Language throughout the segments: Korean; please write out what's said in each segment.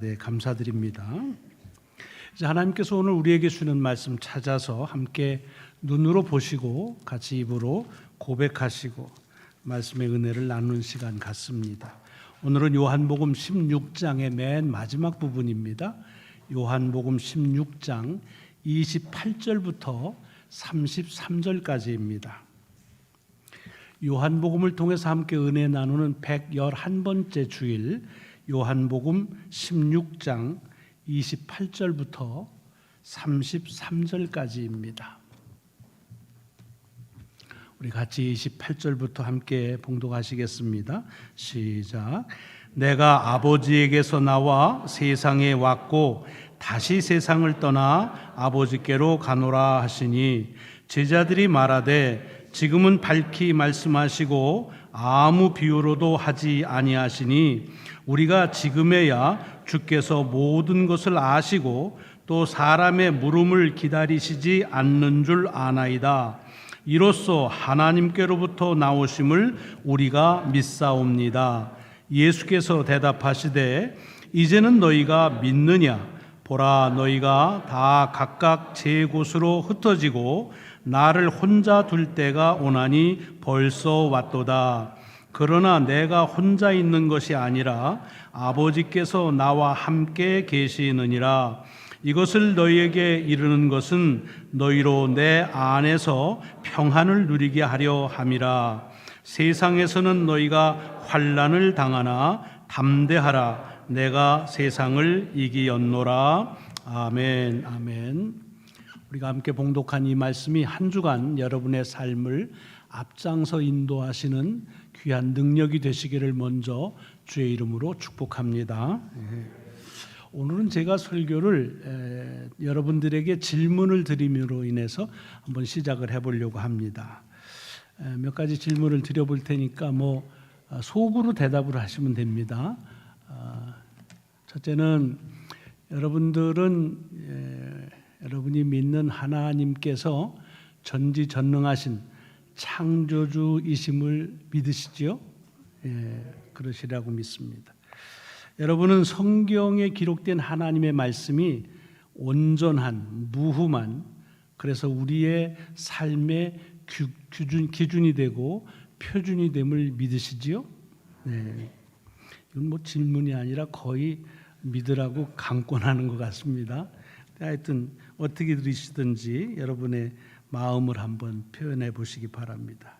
네, 감사드립니다. 이제 하나님께서 오늘 우리에게 주는 말씀 찾아서 함께 눈으로 보시고 같이 입으로 고백하시고 말씀의 은혜를 나누는 시간 같습니다. 오늘은 요한복음 16장의 맨 마지막 부분입니다. 요한복음 16장 28절부터 33절까지입니다. 요한복음을 통해서 함께 은혜 나누는 111번째 주일 요한복음 16장 28절부터 33절까지입니다. 우리 같이 28절부터 함께 봉독하시겠습니다. 시작. 내가 아버지에게서 나와 세상에 왔고 다시 세상을 떠나 아버지께로 가노라 하시니 제자들이 말하되 지금은 밝히 말씀하시고 아무 비유로도 하지 아니하시니 우리가 지금에야 주께서 모든 것을 아시고 또 사람의 물음을 기다리시지 않는 줄 아나이다. 이로써 하나님께로부터 나오심을 우리가 믿사옵니다. 예수께서 대답하시되 이제는 너희가 믿느냐? 보라, 너희가 다 각각 제 곳으로 흩어지고 나를 혼자 둘 때가 오나니 벌써 왔도다. 그러나 내가 혼자 있는 것이 아니라 아버지께서 나와 함께 계시느니라. 이것을 너희에게 이르는 것은 너희로 내 안에서 평안을 누리게 하려 함이라. 세상에서는 너희가 환난을 당하나 담대하라. 내가 세상을 이기었노라. 아멘. 아멘. 우리가 함께 봉독한 이 말씀이 한 주간 여러분의 삶을 앞장서 인도하시는 귀한 능력이 되시기를 먼저 주의 이름으로 축복합니다. 오늘은 제가 설교를 여러분들에게 질문을 드림으로 인해서 한번 시작을 해보려고 합니다. 몇 가지 질문을 드려볼 테니까 속으로 대답을 하시면 됩니다. 첫째는 여러분이 믿는 하나님께서 전지전능하신 창조주이심을 믿으시지요? 그러시라고 믿습니다. 여러분은 성경에 기록된 하나님의 말씀이 온전한, 무흠한, 그래서 우리의 삶의 기준이 되고 표준이 됨을 믿으시지요? 네. 이건 질문이 아니라 거의 믿으라고 강권하는 것 같습니다. 하여튼 어떻게 들으시든지 여러분의 마음을 한번 표현해 보시기 바랍니다.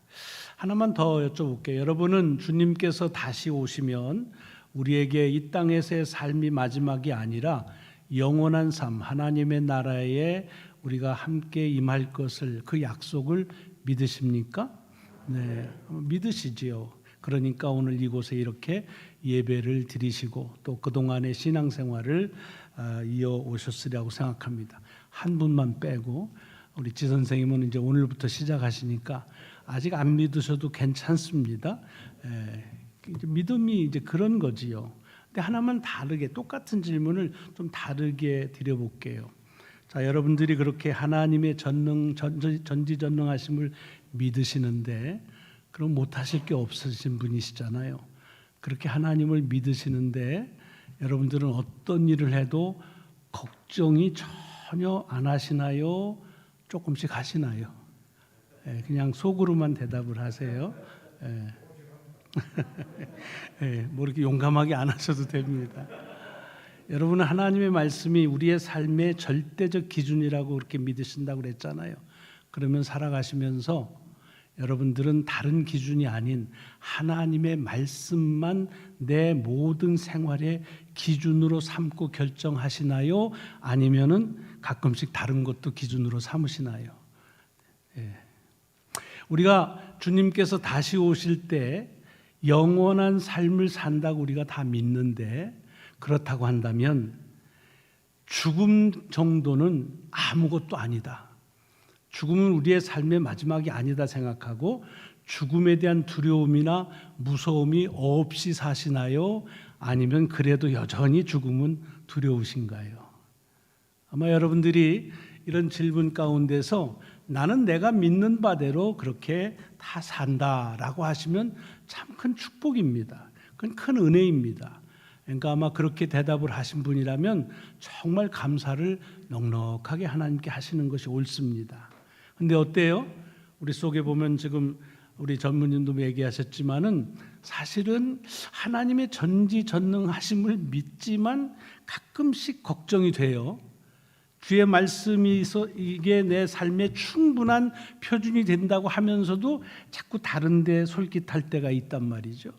하나만 더 여쭤볼게요. 여러분은 주님께서 다시 오시면 우리에게 이 땅에서의 삶이 마지막이 아니라 영원한 삶, 하나님의 나라에 우리가 함께 임할 것을, 그 약속을 믿으십니까? 네, 믿으시지요. 그러니까 오늘 이곳에 이렇게 예배를 드리시고 또 그동안의 신앙생활을 이어오셨으리라고 생각합니다. 한 분만 빼고 우리 지 선생님은 이제 오늘부터 시작하시니까 아직 안 믿으셔도 괜찮습니다. 믿음이 이제 그런 거지요. 근데 하나만 다르게, 똑같은 질문을 좀 다르게 드려볼게요. 자, 여러분들이 그렇게 하나님의 전지전능하심을 믿으시는데 그럼 못하실 게 없으신 분이시잖아요. 그렇게 하나님을 믿으시는데 여러분들은 어떤 일을 해도 걱정이 전혀 안 하시나요? 조금씩 하시나요? 그냥 속으로만 대답을 하세요. 이렇게 용감하게 안 하셔도 됩니다. 여러분은 하나님의 말씀이 우리의 삶의 절대적 기준이라고 그렇게 믿으신다고 그랬잖아요. 그러면 살아가시면서 여러분들은 다른 기준이 아닌 하나님의 말씀만 내 모든 생활의 기준으로 삼고 결정하시나요? 아니면은 가끔씩 다른 것도 기준으로 삼으시나요? 우리가 주님께서 다시 오실 때 영원한 삶을 산다고 우리가 다 믿는데, 그렇다고 한다면 죽음 정도는 아무것도 아니다. 죽음은 우리의 삶의 마지막이 아니다 생각하고 죽음에 대한 두려움이나 무서움이 없이 사시나요? 아니면 그래도 여전히 죽음은 두려우신가요? 아마 여러분들이 이런 질문 가운데서 나는 내가 믿는 바대로 그렇게 다 산다라고 하시면 참 큰 축복입니다. 그건 큰 은혜입니다. 그러니까 아마 그렇게 대답을 하신 분이라면 정말 감사를 넉넉하게 하나님께 하시는 것이 옳습니다. 근데 어때요? 우리 속에 보면 지금 우리 전무님도 얘기하셨지만은 사실은 하나님의 전지전능하심을 믿지만 가끔씩 걱정이 돼요. 주의 말씀이 이게 내 삶에 충분한 표준이 된다고 하면서도 자꾸 다른 데 솔깃할 때가 있단 말이죠.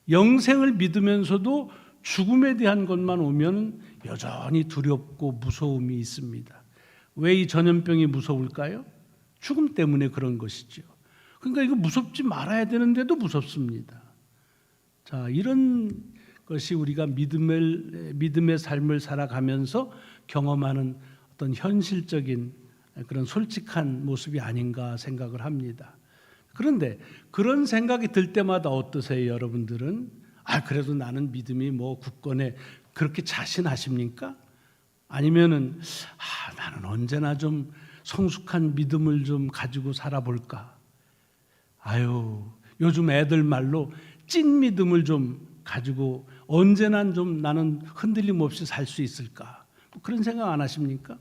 영생을 믿으면서도 죽음에 대한 것만 오면 여전히 두렵고 무서움이 있습니다. 왜 이 전염병이 무서울까요? 죽음 때문에 그런 것이죠. 그러니까 이거 무섭지 말아야 되는데도 무섭습니다. 자, 이런 것이 우리가 믿음의 삶을 살아가면서 경험하는 어떤 현실적인 그런 솔직한 모습이 아닌가 생각을 합니다. 그런데 그런 생각이 들 때마다 어떠세요, 여러분들은? 그래도 나는 믿음이 굳건해, 그렇게 자신하십니까? 아니면은 나는 언제나 좀 성숙한 믿음을 좀 가지고 살아볼까? 요즘 애들 말로 찐 믿음을 좀 가지고 언제나 좀 나는 흔들림 없이 살 수 있을까? 그런 생각 안 하십니까?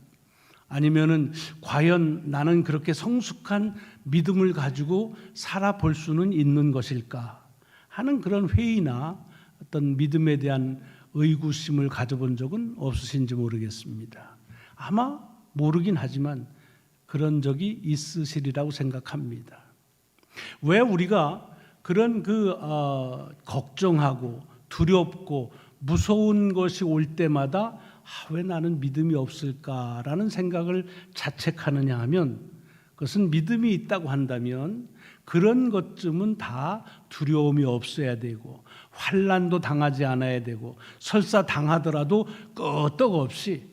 아니면은 과연 나는 그렇게 성숙한 믿음을 가지고 살아볼 수는 있는 것일까 하는 그런 회의나 어떤 믿음에 대한 의구심을 가져본 적은 없으신지 모르겠습니다. 아마 모르긴 하지만 그런 적이 있으시리라고 생각합니다. 왜 우리가 그런 걱정하고 두렵고 무서운 것이 올 때마다 왜 나는 믿음이 없을까라는 생각을 자책하느냐 하면, 그것은 믿음이 있다고 한다면 그런 것쯤은 다 두려움이 없어야 되고 환난도 당하지 않아야 되고 설사 당하더라도 끄떡없이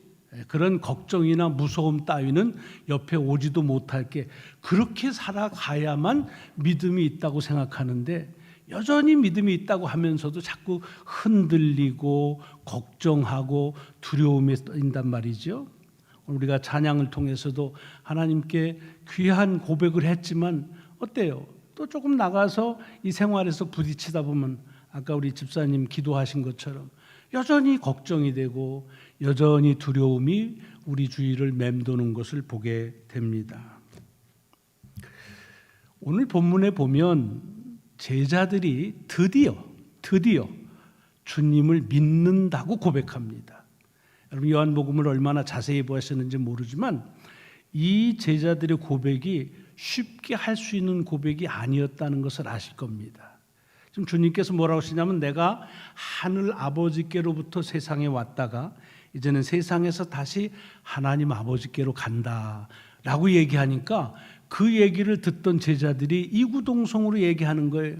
그런 걱정이나 무서움 따위는 옆에 오지도 못할 게, 그렇게 살아가야만 믿음이 있다고 생각하는데 여전히 믿음이 있다고 하면서도 자꾸 흔들리고 걱정하고 두려움에 떨린단 말이죠. 우리가 찬양을 통해서도 하나님께 귀한 고백을 했지만 어때요? 또 조금 나가서 이 생활에서 부딪히다 보면 아까 우리 집사님 기도하신 것처럼 여전히 걱정이 되고 여전히 두려움이 우리 주위를 맴도는 것을 보게 됩니다. 오늘 본문에 보면 제자들이 드디어 주님을 믿는다고 고백합니다. 여러분 요한복음을 얼마나 자세히 보셨는지 모르지만 이 제자들의 고백이 쉽게 할 수 있는 고백이 아니었다는 것을 아실 겁니다. 지금 주님께서 뭐라고 하시냐면 내가 하늘 아버지께로부터 세상에 왔다가 이제는 세상에서 다시 하나님 아버지께로 간다라고 얘기하니까 그 얘기를 듣던 제자들이 이구동성으로 얘기하는 거예요.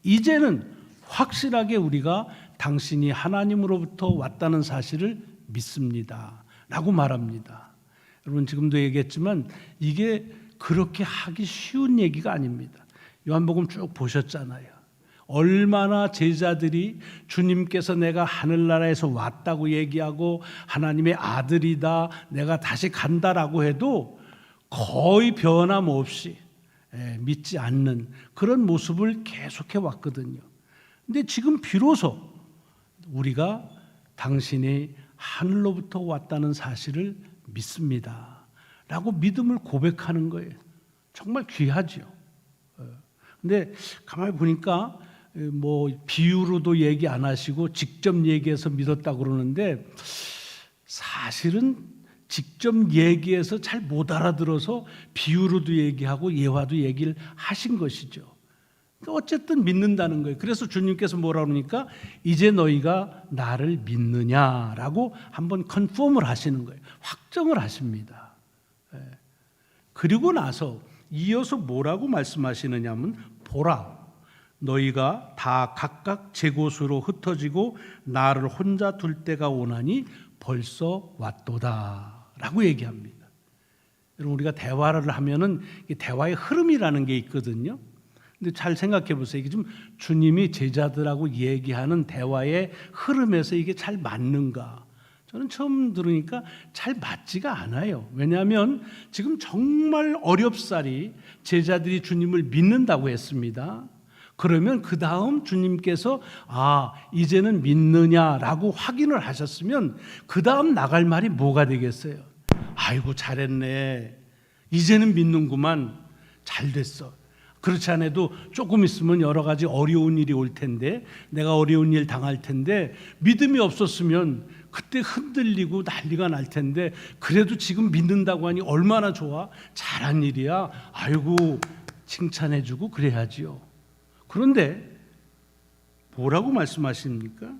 이제는 확실하게 우리가 당신이 하나님으로부터 왔다는 사실을 믿습니다 라고 말합니다. 여러분 지금도 얘기했지만 이게 그렇게 하기 쉬운 얘기가 아닙니다. 요한복음 쭉 보셨잖아요. 얼마나 제자들이 주님께서 내가 하늘나라에서 왔다고 얘기하고 하나님의 아들이다, 내가 다시 간다라고 해도 거의 변함없이 믿지 않는 그런 모습을 계속해 왔거든요. 근데 지금 비로소 우리가 당신이 하늘로부터 왔다는 사실을 믿습니다 라고 믿음을 고백하는 거예요. 정말 귀하죠. 근데 가만히 보니까 비유로도 얘기 안 하시고 직접 얘기해서 믿었다고 그러는데 사실은 직접 얘기해서 잘 못 알아들어서 비유로도 얘기하고 예화도 얘기를 하신 것이죠. 어쨌든 믿는다는 거예요. 그래서 주님께서 뭐라고 그러니까 이제 너희가 나를 믿느냐라고 한번 컨펌을 하시는 거예요. 확정을 하십니다. 그리고 나서 이어서 뭐라고 말씀하시느냐 하면 보라, 너희가 다 각각 제 곳으로 흩어지고 나를 혼자 둘 때가 오나니 벌써 왔도다 라고 얘기합니다. 여러분 우리가 대화를 하면은 대화의 흐름이라는 게 있거든요. 근데 잘 생각해 보세요. 이게 좀 주님이 제자들하고 얘기하는 대화의 흐름에서 이게 잘 맞는가? 저는 처음 들으니까 잘 맞지가 않아요. 왜냐하면 지금 정말 어렵사리 제자들이 주님을 믿는다고 했습니다. 그러면 그 다음 주님께서 이제는 믿느냐라고 확인을 하셨으면 그 다음 나갈 말이 뭐가 되겠어요? 아이고 잘했네. 이제는 믿는구만. 잘 됐어. 그렇지 않아도 조금 있으면 여러 가지 어려운 일이 올 텐데, 내가 어려운 일 당할 텐데, 믿음이 없었으면 그때 흔들리고 난리가 날 텐데, 그래도 지금 믿는다고 하니 얼마나 좋아. 잘한 일이야. 아이고 칭찬해주고 그래야지요. 그런데 뭐라고 말씀하십니까?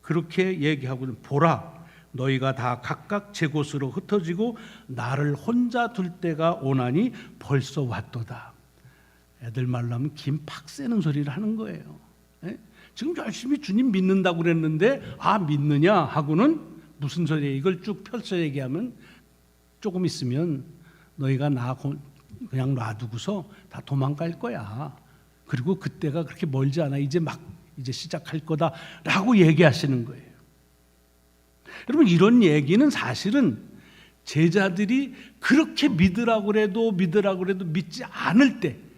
그렇게 얘기하고는, 보라 너희가 다 각각 제 곳으로 흩어지고 나를 혼자 둘 때가 오나니 벌써 왔도다. 애들 말로 하면 김 팍 새는 소리를 하는 거예요. 지금 열심히 주님 믿는다고 그랬는데 믿느냐 하고는 무슨 소리예요? 이걸 쭉 펼쳐 얘기하면 조금 있으면 너희가 나 그냥 놔두고서 다 도망갈 거야. 그리고 그때가 그렇게 멀지 않아. 이제 시작할 거다라고 얘기하시는 거예요. 여러분, 이런 얘기는 사실은 제자들이 그렇게 믿으라고 해도 믿지 않을 때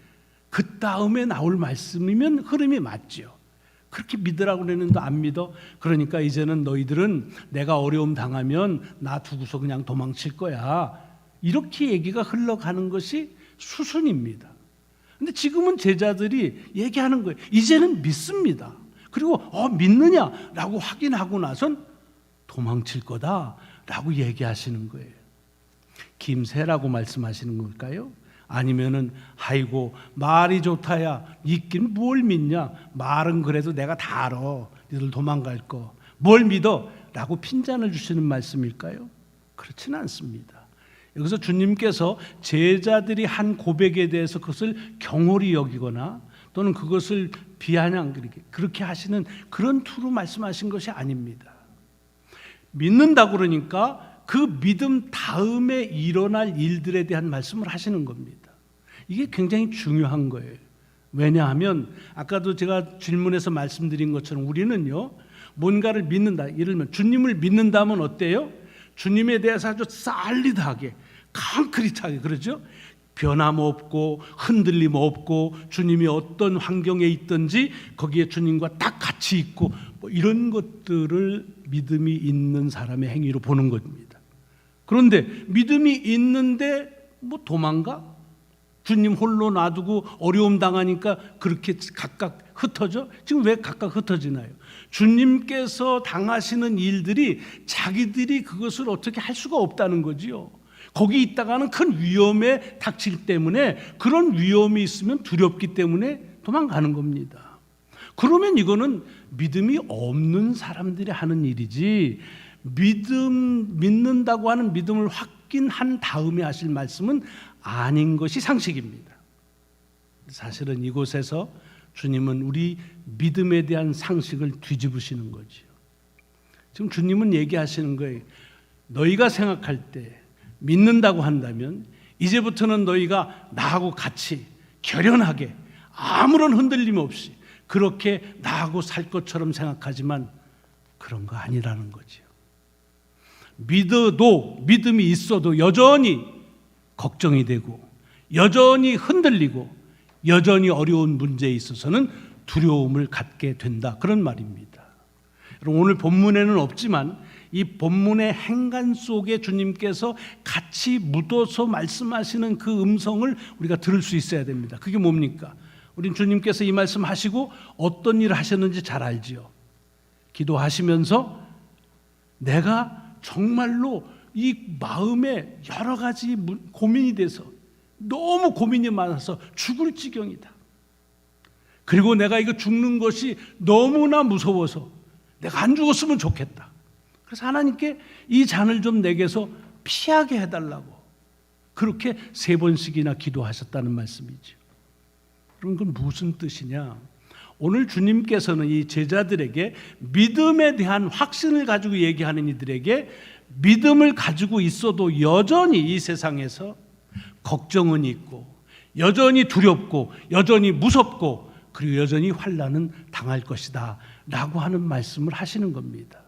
그 다음에 나올 말씀이면 흐름이 맞죠. 그렇게 믿으라고 그랬는데 안 믿어. 그러니까 이제는 너희들은 내가 어려움 당하면 나 두고서 그냥 도망칠 거야. 이렇게 얘기가 흘러가는 것이 수순입니다. 근데 지금은 제자들이 얘기하는 거예요. 이제는 믿습니다. 그리고 믿느냐라고 확인하고 나선 도망칠 거다라고 얘기하시는 거예요. 김새라고 말씀하시는 걸까요? 아니면은 아이고 말이 좋다야, 있긴 뭘 믿냐, 말은 그래도 내가 다 알아, 니들 도망갈 거 뭘 믿어? 라고 핀잔을 주시는 말씀일까요? 그렇지는 않습니다. 여기서 주님께서 제자들이 한 고백에 대해서 그것을 경홀히 여기거나 또는 그것을 비아냥 그렇게 하시는 그런 투로 말씀하신 것이 아닙니다. 믿는다고 그러니까 그 믿음 다음에 일어날 일들에 대한 말씀을 하시는 겁니다. 이게 굉장히 중요한 거예요. 왜냐하면 아까도 제가 질문에서 말씀드린 것처럼 우리는요, 뭔가를 믿는다, 예를 들면 주님을 믿는다면 어때요? 주님에 대해서 아주 살리드하게, concrete하게, 그러죠? 변함없고 흔들림 없고 주님이 어떤 환경에 있든지 거기에 주님과 딱 같이 있고 이런 것들을 믿음이 있는 사람의 행위로 보는 겁니다. 그런데 믿음이 있는데 도망가? 주님 홀로 놔두고 어려움 당하니까 그렇게 각각 흩어져? 지금 왜 각각 흩어지나요? 주님께서 당하시는 일들이 자기들이 그것을 어떻게 할 수가 없다는 거지요. 거기 있다가는 큰 위험에 닥칠 때문에, 그런 위험이 있으면 두렵기 때문에 도망가는 겁니다. 그러면 이거는 믿음이 없는 사람들이 하는 일이지, 믿는다고 하는 믿음을 확인한 다음에 하실 말씀은 아닌 것이 상식입니다. 사실은 이곳에서 주님은 우리 믿음에 대한 상식을 뒤집으시는 거지요. 지금 주님은 얘기하시는 거예요. 너희가 생각할 때 믿는다고 한다면 이제부터는 너희가 나하고 같이 결연하게 아무런 흔들림 없이 그렇게 나하고 살 것처럼 생각하지만 그런 거 아니라는 거지요. 믿음이 있어도 여전히 걱정이 되고 여전히 흔들리고 여전히 어려운 문제에 있어서는 두려움을 갖게 된다, 그런 말입니다. 여러분, 오늘 본문에는 없지만 이 본문의 행간 속에 주님께서 같이 묻어서 말씀하시는 그 음성을 우리가 들을 수 있어야 됩니다. 그게 뭡니까? 우린 주님께서 이 말씀 하시고 어떤 일을 하셨는지 잘 알지요. 기도하시면서 내가 정말로 이 마음에 여러 가지 고민이 돼서 너무 고민이 많아서 죽을 지경이다. 그리고 내가 이거 죽는 것이 너무나 무서워서 내가 안 죽었으면 좋겠다. 그래서 하나님께 이 잔을 좀 내게서 피하게 해달라고 그렇게 3번씩이나 기도하셨다는 말씀이죠. 그럼 그건 무슨 뜻이냐? 오늘 주님께서는 이 제자들에게 믿음에 대한 확신을 가지고 얘기하는 이들에게 믿음을 가지고 있어도 여전히 이 세상에서 걱정은 있고 여전히 두렵고 여전히 무섭고 그리고 여전히 환난은 당할 것이다 라고 하는 말씀을 하시는 겁니다.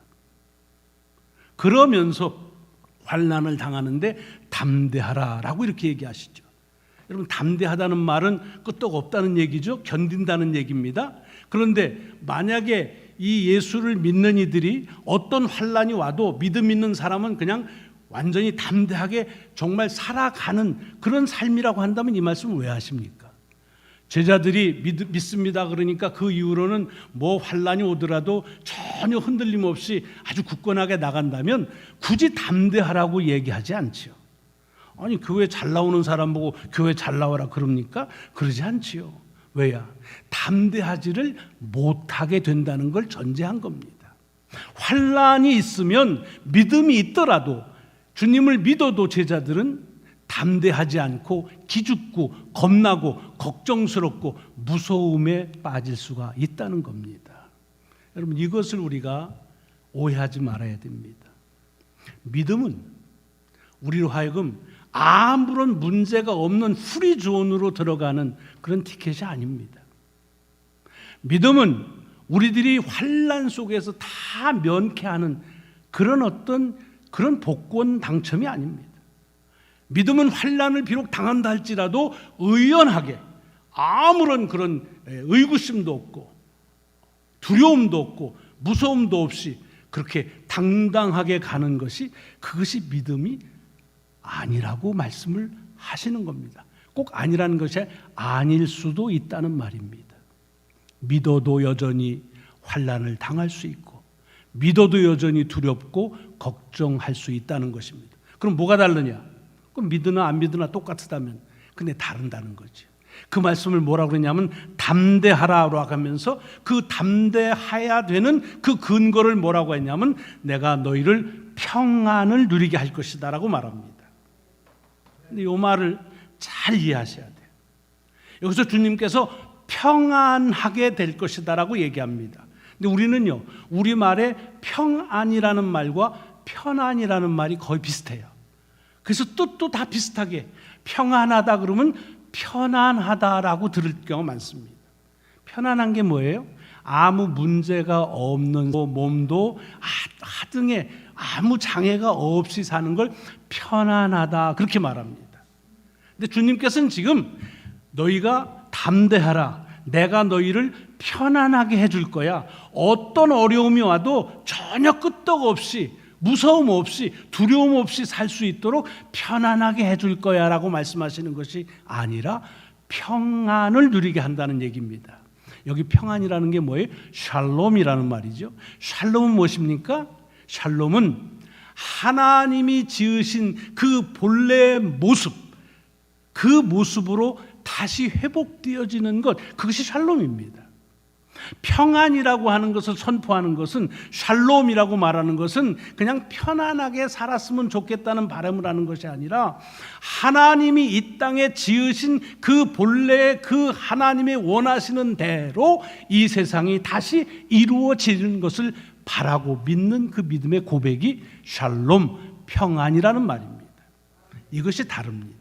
그러면서 환난을 당하는데 담대하라 라고 이렇게 얘기하시죠. 여러분, 담대하다는 말은 끄떡없다는 얘기죠. 견딘다는 얘기입니다. 그런데 만약에 이 예수를 믿는 이들이 어떤 환란이 와도 믿음 있는 사람은 그냥 완전히 담대하게 정말 살아가는 그런 삶이라고 한다면 이 말씀을 왜 하십니까? 제자들이 믿습니다 그러니까 그 이후로는 뭐 환란이 오더라도 전혀 흔들림 없이 아주 굳건하게 나간다면 굳이 담대하라고 얘기하지 않지요. 아니, 교회 잘 나오는 사람 보고 교회 잘 나와라 그럽니까? 그러지 않지요. 왜야? 담대하지를 못하게 된다는 걸 전제한 겁니다. 환란이 있으면 믿음이 있더라도, 주님을 믿어도 제자들은 담대하지 않고 기죽고 겁나고 걱정스럽고 무서움에 빠질 수가 있다는 겁니다. 여러분, 이것을 우리가 오해하지 말아야 됩니다. 믿음은 우리로 하여금 아무런 문제가 없는 프리존으로 들어가는 그런 티켓이 아닙니다. 믿음은 우리들이 환난 속에서 다 면케하는 그런 복권 당첨이 아닙니다. 믿음은 환난을 비록 당한다 할지라도 의연하게, 아무런 그런 의구심도 없고 두려움도 없고 무서움도 없이 그렇게 당당하게 가는 것이, 그것이 믿음이 아니라고 말씀을 하시는 겁니다. 꼭 아니라는 것이 아닐 수도 있다는 말입니다. 믿어도 여전히 환난을 당할 수 있고, 믿어도 여전히 두렵고 걱정할 수 있다는 것입니다. 그럼 뭐가 다르냐? 그럼 믿으나 안 믿으나 똑같다면, 근데 다른다는 거죠. 그 말씀을 뭐라고 그러냐면 담대하라고 하면서, 그 담대해야 되는 그 근거를 뭐라고 했냐면 내가 너희를 평안을 누리게 할 것이다 라고 말합니다. 근데 이 말을 잘 이해하셔야 돼요. 여기서 주님께서 평안하게 될 것이다 라고 얘기합니다. 근데 우리는요, 우리말에 평안이라는 말과 편안이라는 말이 거의 비슷해요. 그래서 뜻도 다 비슷하게 평안하다 그러면 편안하다라고 들을 경우가 많습니다. 편안한 게 뭐예요? 아무 문제가 없는 몸도 하등에 아무 장애가 없이 사는 걸 편안하다 그렇게 말합니다. 근데 주님께서는 지금 너희가 담대하라, 내가 너희를 편안하게 해줄 거야, 어떤 어려움이 와도 전혀 끄떡없이 무서움 없이 두려움 없이 살 수 있도록 편안하게 해줄 거야 라고 말씀하시는 것이 아니라 평안을 누리게 한다는 얘기입니다. 여기 평안이라는 게 뭐예요? 샬롬이라는 말이죠. 샬롬은 무엇입니까? 샬롬은 하나님이 지으신 그 본래의 모습, 그 모습으로 다시 회복되어지는 것, 그것이 샬롬입니다. 평안이라고 하는 것을 선포하는 것은, 샬롬이라고 말하는 것은 그냥 편안하게 살았으면 좋겠다는 바람을 하는 것이 아니라 하나님이 이 땅에 지으신 그 본래의 그 하나님의 원하시는 대로 이 세상이 다시 이루어지는 것을 바라고 믿는 그 믿음의 고백이 샬롬, 평안이라는 말입니다. 이것이 다릅니다.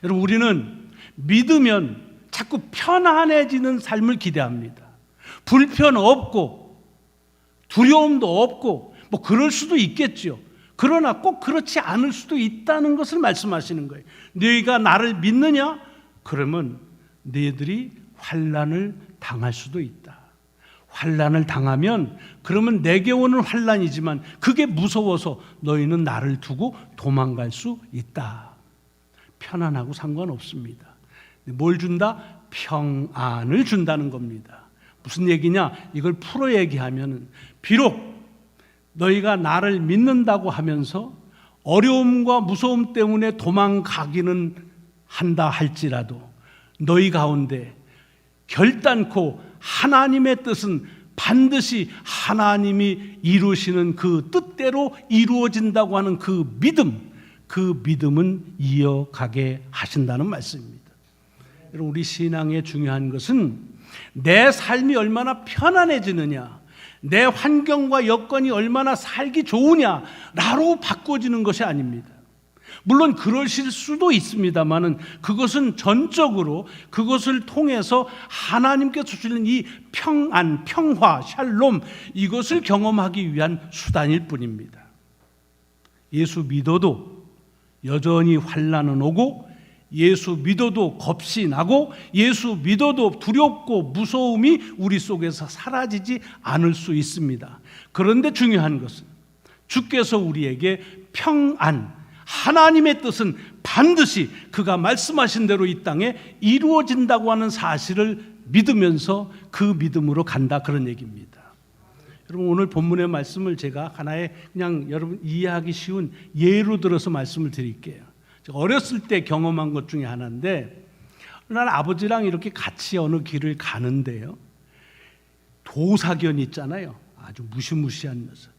여러분, 우리는 믿으면 자꾸 편안해지는 삶을 기대합니다. 불편 없고 두려움도 없고 뭐 그럴 수도 있겠죠. 그러나 꼭 그렇지 않을 수도 있다는 것을 말씀하시는 거예요. 너희가 나를 믿느냐? 그러면 너희들이 환난을 당할 수도 있다. 환난을 당하면 그러면 내게 오는 환난이지만 그게 무서워서 너희는 나를 두고 도망갈 수 있다. 편안하고 상관없습니다. 뭘 준다? 평안을 준다는 겁니다. 무슨 얘기냐? 이걸 풀어 얘기하면, 비록 너희가 나를 믿는다고 하면서 어려움과 무서움 때문에 도망가기는 한다 할지라도 너희 가운데 결단코 하나님의 뜻은 반드시 하나님이 이루시는 그 뜻대로 이루어진다고 하는 그 믿음은 이어가게 하신다는 말씀입니다. 여러분, 우리 신앙의 중요한 것은 내 삶이 얼마나 편안해지느냐, 내 환경과 여건이 얼마나 살기 좋으냐로 바꿔지는 것이 아닙니다. 물론 그러실 수도 있습니다만은 그것은 전적으로 그것을 통해서 하나님께서 주시는 이 평안, 평화, 샬롬, 이것을 경험하기 위한 수단일 뿐입니다. 예수 믿어도 여전히 환난은 오고 예수 믿어도 겁이 나고 예수 믿어도 두렵고 무서움이 우리 속에서 사라지지 않을 수 있습니다. 그런데 중요한 것은 주께서 우리에게 평안, 하나님의 뜻은 반드시 그가 말씀하신 대로 이 땅에 이루어진다고 하는 사실을 믿으면서 그 믿음으로 간다, 그런 얘기입니다. 여러분, 오늘 본문의 말씀을 제가 하나의 그냥 여러분 이해하기 쉬운 예로 들어서 말씀을 드릴게요. 제가 어렸을 때 경험한 것 중에 하나인데, 난 아버지랑 이렇게 같이 어느 길을 가는데요, 도사견이 있잖아요. 아주 무시무시한 녀석.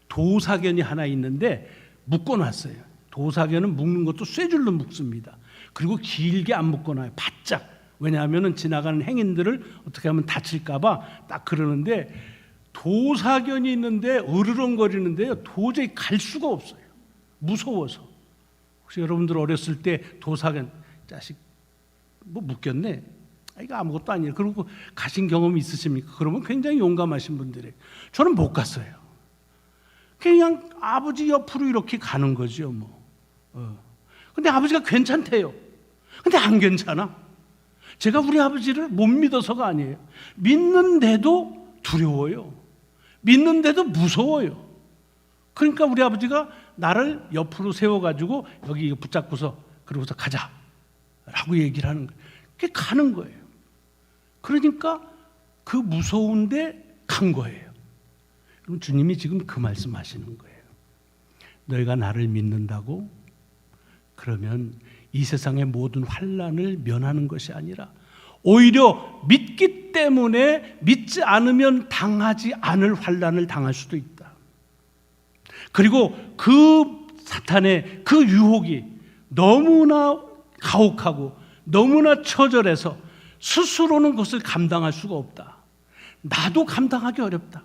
도사견이 하나 있는데 묶어놨어요. 도사견은 묶는 것도 쇠줄로 묶습니다. 그리고 길게 안 묶어놔요. 바짝. 왜냐하면 지나가는 행인들을 어떻게 하면 다칠까봐 딱 그러는데, 도사견이 있는데 으르렁거리는데요, 도저히 갈 수가 없어요. 무서워서. 혹시 여러분들 어렸을 때 도사견, 자식 뭐 묶였네, 이거 아무것도 아니에요, 그러고 가신 경험이 있으십니까? 그러면 굉장히 용감하신 분들이에요. 저는 못 갔어요. 그냥 아버지 옆으로 이렇게 가는 거죠, 뭐. 근데 아버지가 괜찮대요. 근데 안 괜찮아. 제가 우리 아버지를 못 믿어서가 아니에요. 믿는데도 두려워요. 믿는데도 무서워요. 그러니까 우리 아버지가 나를 옆으로 세워가지고 여기 붙잡고서 그러고서 가자 라고 얘기를 하는 거예요. 그게 가는 거예요. 그러니까 그 무서운데 간 거예요. 그럼 주님이 지금 그 말씀 하시는 거예요. 너희가 나를 믿는다고? 그러면 이 세상의 모든 환난을 면하는 것이 아니라 오히려 믿기 때문에 믿지 않으면 당하지 않을 환난을 당할 수도 있다. 그리고 그 사탄의 그 유혹이 너무나 가혹하고 너무나 처절해서 스스로는 그것을 감당할 수가 없다. 나도 감당하기 어렵다.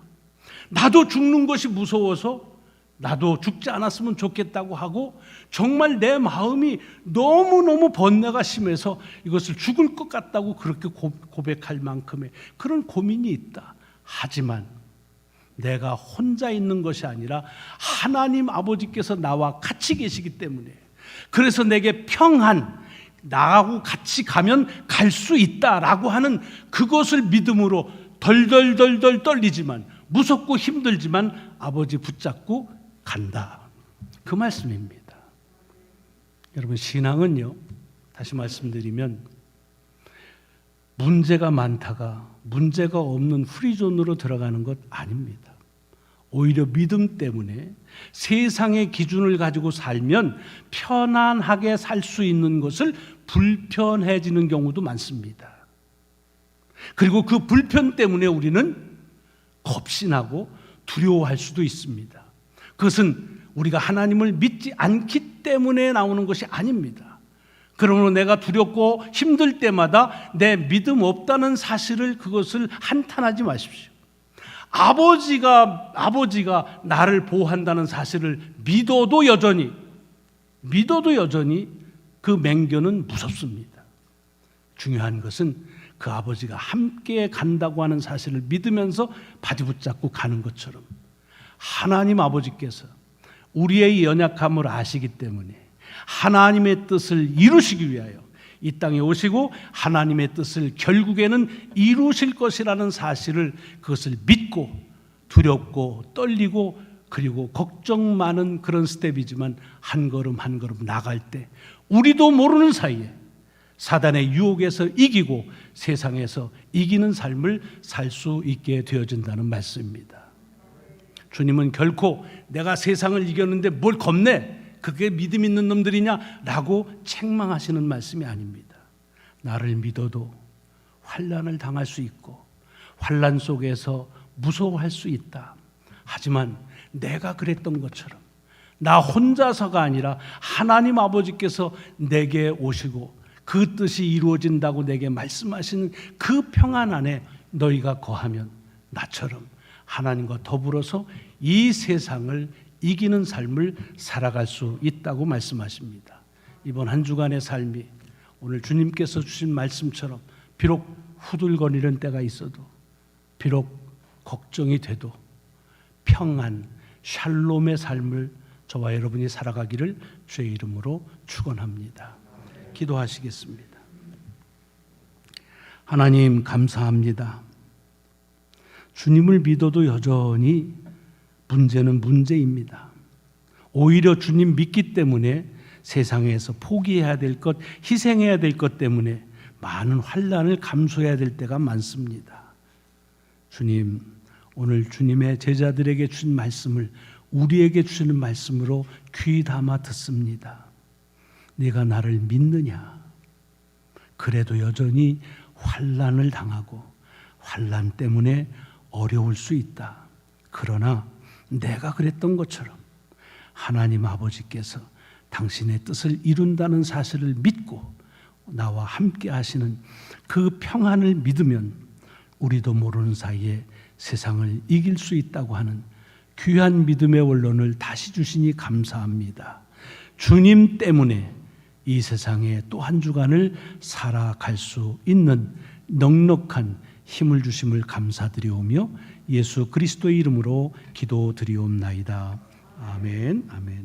나도 죽는 것이 무서워서 나도 죽지 않았으면 좋겠다고 하고, 정말 내 마음이 너무너무 번뇌가 심해서 이것을 죽을 것 같다고 그렇게 고백할 만큼의 그런 고민이 있다. 하지만 내가 혼자 있는 것이 아니라 하나님 아버지께서 나와 같이 계시기 때문에, 그래서 내게 평안, 나하고 같이 가면 갈 수 있다라고 하는 그것을 믿음으로 덜덜덜덜 떨리지만, 무섭고 힘들지만 아버지 붙잡고 간다, 그 말씀입니다. 여러분, 신앙은요, 다시 말씀드리면 문제가 많다가 문제가 없는 프리존으로 들어가는 것 아닙니다. 오히려 믿음 때문에 세상의 기준을 가지고 살면 편안하게 살 수 있는 것을 불편해지는 경우도 많습니다. 그리고 그 불편 때문에 우리는 겁이 나고 두려워할 수도 있습니다. 그것은 우리가 하나님을 믿지 않기 때문에 나오는 것이 아닙니다. 그러므로 내가 두렵고 힘들 때마다 내 믿음 없다는 사실을, 그것을 한탄하지 마십시오. 아버지가 나를 보호한다는 사실을 믿어도 여전히 그 맹견은 무섭습니다. 중요한 것은 그 아버지가 함께 간다고 하는 사실을 믿으면서 바지 붙잡고 가는 것처럼, 하나님 아버지께서 우리의 연약함을 아시기 때문에 하나님의 뜻을 이루시기 위하여 이 땅에 오시고 하나님의 뜻을 결국에는 이루실 것이라는 사실을, 그것을 믿고 두렵고 떨리고 그리고 걱정 많은 그런 스텝이지만 한 걸음 한 걸음 나갈 때 우리도 모르는 사이에 사단의 유혹에서 이기고 세상에서 이기는 삶을 살 수 있게 되어진다는 말씀입니다. 주님은 결코 내가 세상을 이겼는데 뭘 겁내, 그게 믿음 있는 놈들이냐 라고 책망하시는 말씀이 아닙니다. 나를 믿어도 환난을 당할 수 있고 환난 속에서 무서워할 수 있다. 하지만 내가 그랬던 것처럼 나 혼자서가 아니라 하나님 아버지께서 내게 오시고 그 뜻이 이루어진다고 내게 말씀하시는 그 평안 안에 너희가 거하면 나처럼 하나님과 더불어서 이 세상을 이기는 삶을 살아갈 수 있다고 말씀하십니다. 이번 한 주간의 삶이 오늘 주님께서 주신 말씀처럼 비록 후들거리는 때가 있어도, 비록 걱정이 돼도 평안, 샬롬의 삶을 저와 여러분이 살아가기를 주의 이름으로 축원합니다. 기도하시겠습니다. 하나님 감사합니다. 주님을 믿어도 여전히 문제는 문제입니다. 오히려 주님 믿기 때문에 세상에서 포기해야 될 것, 희생해야 될 것 때문에 많은 환난을 감수해야 될 때가 많습니다. 주님, 오늘 주님의 제자들에게 주신 말씀을 우리에게 주시는 말씀으로 귀 담아 듣습니다. 네가 나를 믿느냐? 그래도 여전히 환난을 당하고 환난 때문에 어려울 수 있다. 그러나 내가 그랬던 것처럼 하나님 아버지께서 당신의 뜻을 이룬다는 사실을 믿고 나와 함께 하시는 그 평안을 믿으면 우리도 모르는 사이에 세상을 이길 수 있다고 하는 귀한 믿음의 원론을 다시 주시니 감사합니다. 주님 때문에 이 세상에 또 한 주간을 살아갈 수 있는 넉넉한 힘을 주심을 감사드리오며 예수 그리스도의 이름으로 기도드리옵나이다. 아멘. 아멘.